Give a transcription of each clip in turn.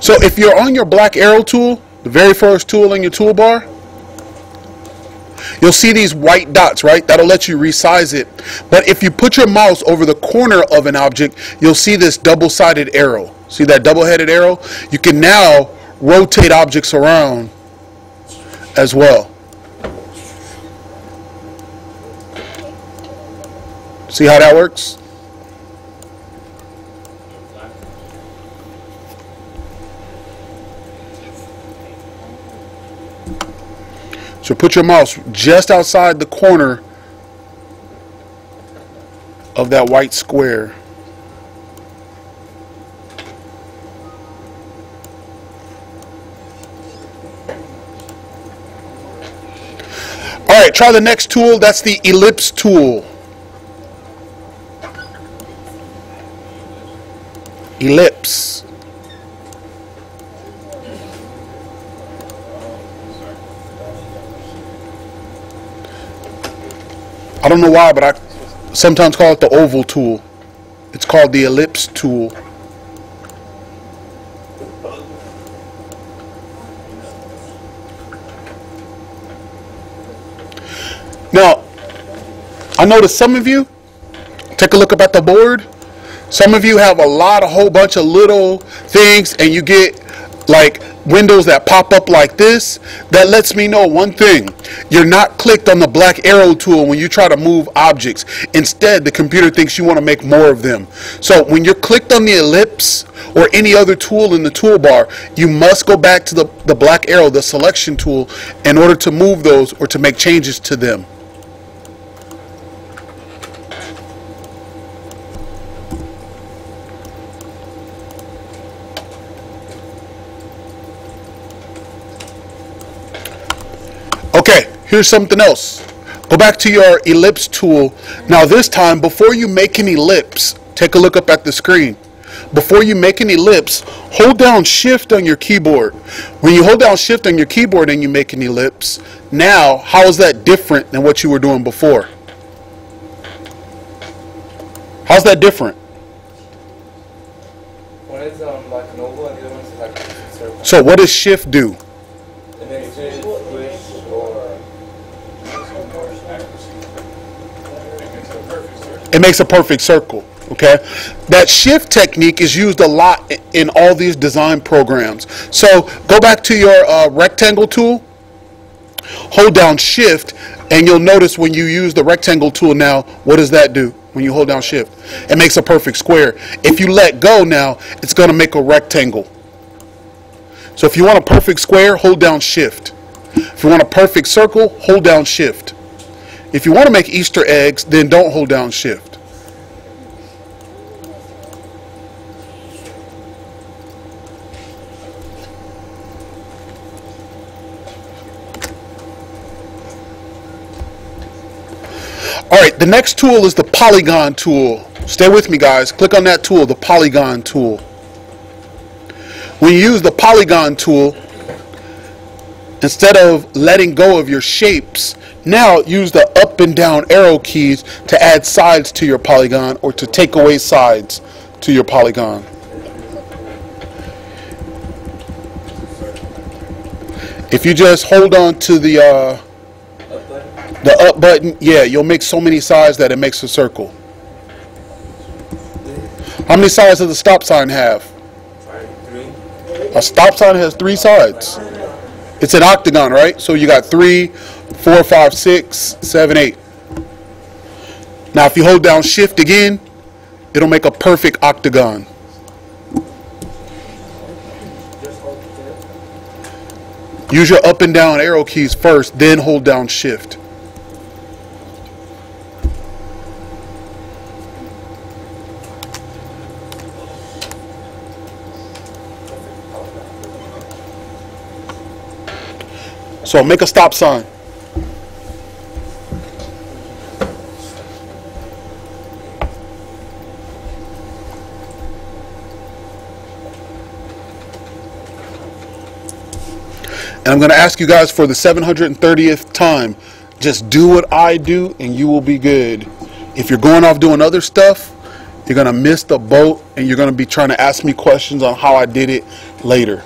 So if you're on your black arrow tool, the very first tool in your toolbar, you'll see these white dots, right? That'll let you resize it. But if you put your mouse over the corner of an object, you'll see this double-sided arrow. See that double-headed arrow? You can now rotate objects around as well. See how that works? So put your mouse just outside the corner of that white square. All right, try the next tool. That's the ellipse tool. Ellipse. I don't know why, but I sometimes call it the oval tool. It's called the ellipse tool. Now, I noticed some of you, take a look up at the board. Some of you have a whole bunch of little things, and you get like windows that pop up like this. That lets me know one thing: you're not clicked on the black arrow tool when you try to move objects. Instead, the computer thinks you want to make more of them. So when you're clicked on the ellipse or any other tool in the toolbar, you must go back to the black arrow, the selection tool, in order to move those or to make changes to them. Okay, here's something else. Go back to your ellipse tool. Now this time, before you make an ellipse, take a look up at the screen. Before you make an ellipse, hold down Shift on your keyboard. When you hold down Shift on your keyboard and you make an ellipse, now how is that different than what you were doing before? How's that different? One is like an oval and the other one is like a circle. So what does Shift do? It makes it squish or It makes a perfect circle. Okay, that shift technique is used a lot in all these design programs. So go back to your rectangle tool, hold down Shift, and you'll notice when you use the rectangle tool now, what does that do? When you hold down Shift, it makes a perfect square. If you let go now, it's going to make a rectangle. So if you want a perfect square, hold down Shift. If you want a perfect circle, hold down Shift. If you want to make Easter eggs, then don't hold down Shift. All right, the next tool is the polygon tool. Stay with me, guys. Click on that tool, the polygon tool. When you use the polygon tool, instead of letting go of your shapes, now use the up and down arrow keys to add sides to your polygon or to take away sides to your polygon. If you just hold on to the up button, yeah, you'll make so many sides that it makes a circle. How many sides does the stop sign have? 3. A stop sign has 3 sides. It's an octagon, right? So you got 3, 4, 5, 6, 7, 8. Now if you hold down Shift again, it'll make a perfect octagon. Use your up and down arrow keys first, then hold down Shift. So make a stop sign. And I'm going to ask you guys for the 730th time, just do what I do and you will be good. If you're going off doing other stuff, You're going to miss the boat, and you're going to be trying to ask me questions on how I did it later.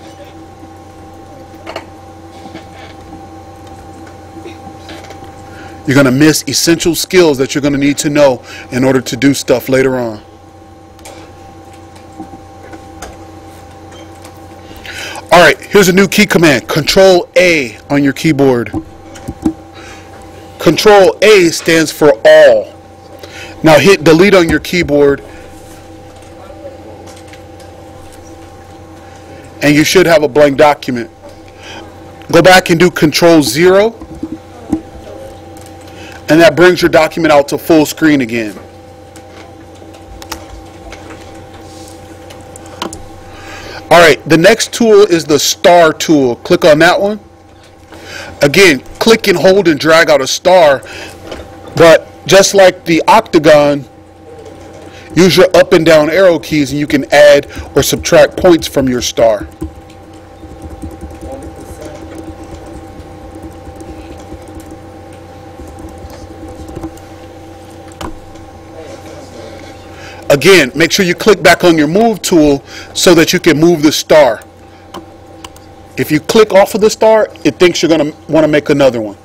You're going to miss essential skills that you're going to need to know in order to do stuff later on. All right, here's a new key command. Control A on your keyboard. Control A stands for all. Now hit delete on your keyboard, and you should have a blank document. Go back and do Control 0, and that brings your document out to full screen again. Alright, the next tool is the star tool. Click on that one. Again, click and hold and drag out a star, but just like the octagon, use your up and down arrow keys and you can add or subtract points from your star. Again, make sure you click back on your move tool so that you can move the star. If you click off of the star, it thinks you're going to want to make another one.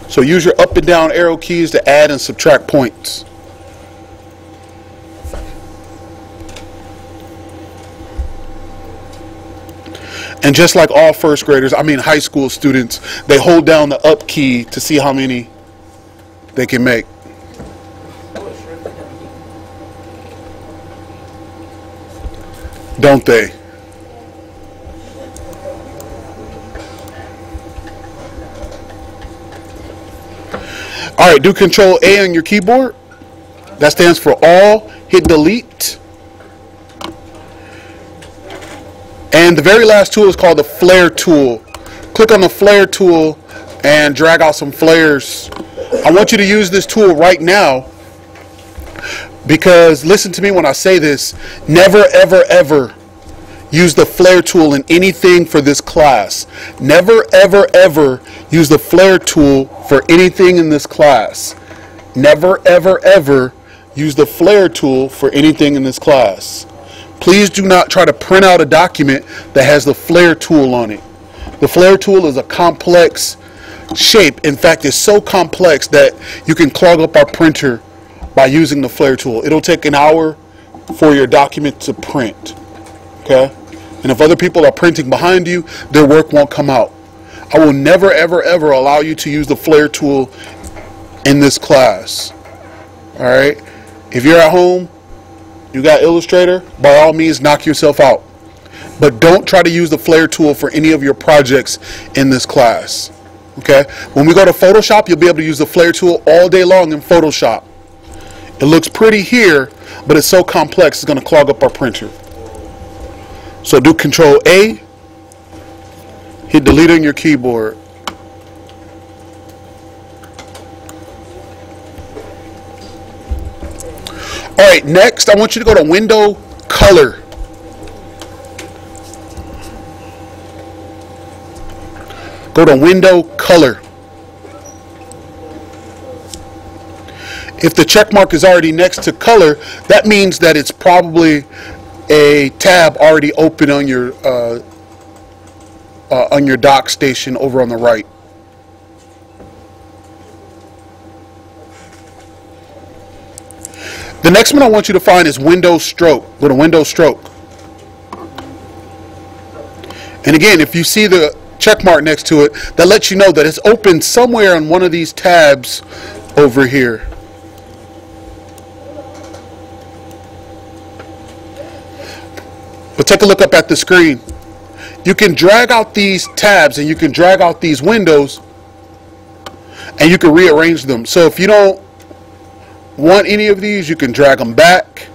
So use your up and down arrow keys to add and subtract points. And just like all first graders, I mean high school students, they hold down the up key to see how many they can make. Don't they? All right, do Control A on your keyboard. That stands for all. Hit delete. And the very last tool is called the flare tool. Click on the flare tool and drag out some flares. I want you to use this tool right now because listen to me when I say this. Never, ever, ever use the flare tool in anything for this class. Never, ever, ever use the flare tool for anything in this class. Never, ever, ever use the flare tool for anything in this class. Please do not try to print out a document that has the flare tool on it. The flare tool is a complex shape. In fact, it's so complex that you can clog up our printer by using the flare tool. It'll take an hour for your document to print. Okay? And if other people are printing behind you, their work won't come out. I will never, ever, ever allow you to use the flare tool in this class. All right? If you're at home, you got Illustrator, by all means, knock yourself out. But don't try to use the flare tool for any of your projects in this class. Okay? When we go to Photoshop, you'll be able to use the flare tool all day long in Photoshop. It looks pretty here, but it's so complex, it's going to clog up our printer. So do Control A, hit delete on your keyboard. Alright, next I want you to go to Window, Color. Go to Window, Color. If the check mark is already next to Color, that means that it's probably a tab already open on your dock station over on the right. The next one I want you to find is Window Stroke. Go to Window Stroke. And again, if you see the check mark next to it, that lets you know that it's open somewhere on one of these tabs over here. But take a look up at the screen. You can drag out these tabs and you can drag out these windows and you can rearrange them. So if you don't want any of these, you can drag them back.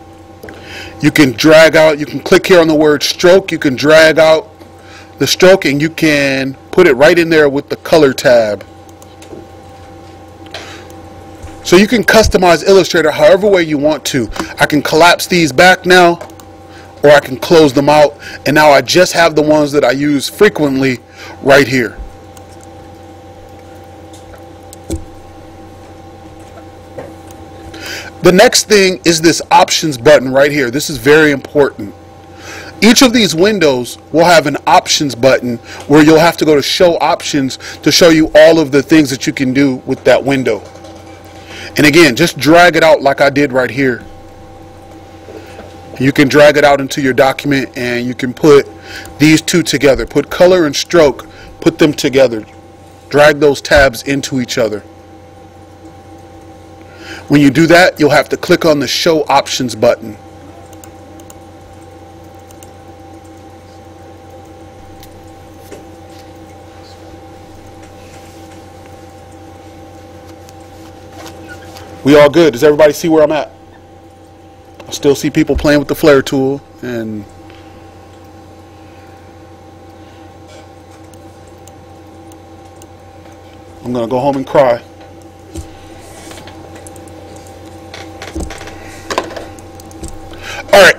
You can drag out, you can click here on the word stroke, you can drag out the stroke and you can put it right in there with the color tab. So you can customize Illustrator however way you want to. I can collapse these back now, or I can close them out, and now I just have the ones that I use frequently right here. The next thing is this options button right here. This is very important. Each of these windows will have an options button where you'll have to go to show options to show you all of the things that you can do with that window. And again, just drag it out like I did right here. You can drag it out into your document and you can put these two together. Put color and stroke, put them together. Drag those tabs into each other. When you do that, you'll have to click on the show options button. We all good? Does everybody see where I'm at? I still see people playing with the flare tool, and I'm gonna go home and cry. All right.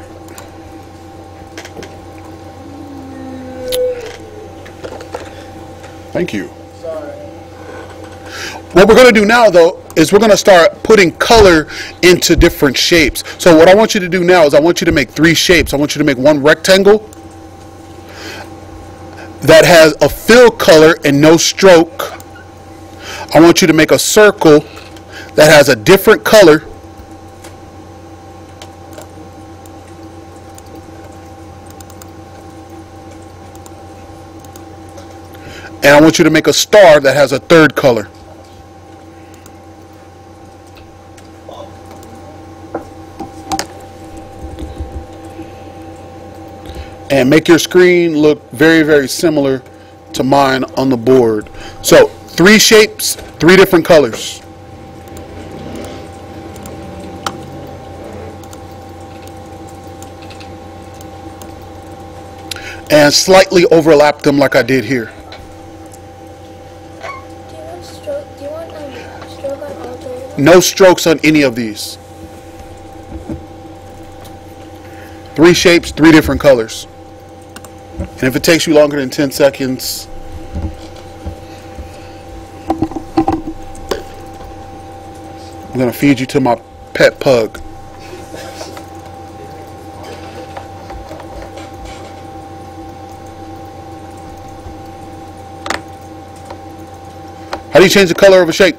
Thank you. What we're going to do now, though, is we're going to start putting color into different shapes. So what I want you to do now is I want you to make 3 shapes. I want you to make one rectangle that has a fill color and no stroke. I want you to make a circle that has a different color. And I want you to make a star that has a third color. And make your screen look very, very similar to mine on the board. So 3 shapes, 3 different colors. And slightly overlap them like I did here. Do you want stroke on all 3 of them? No strokes on any of these. 3 shapes, 3 different colors. And if it takes you longer than 10 seconds, I'm going to feed you to my pet pug. How do you change the color of a shape?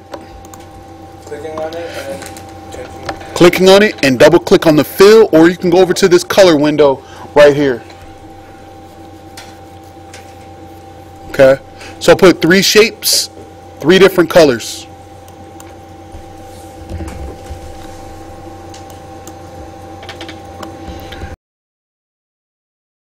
Clicking on it and then changing. Clicking on it and double click on the fill, or you can go over to this color window right here. Okay, so put 3 shapes, 3 different colors.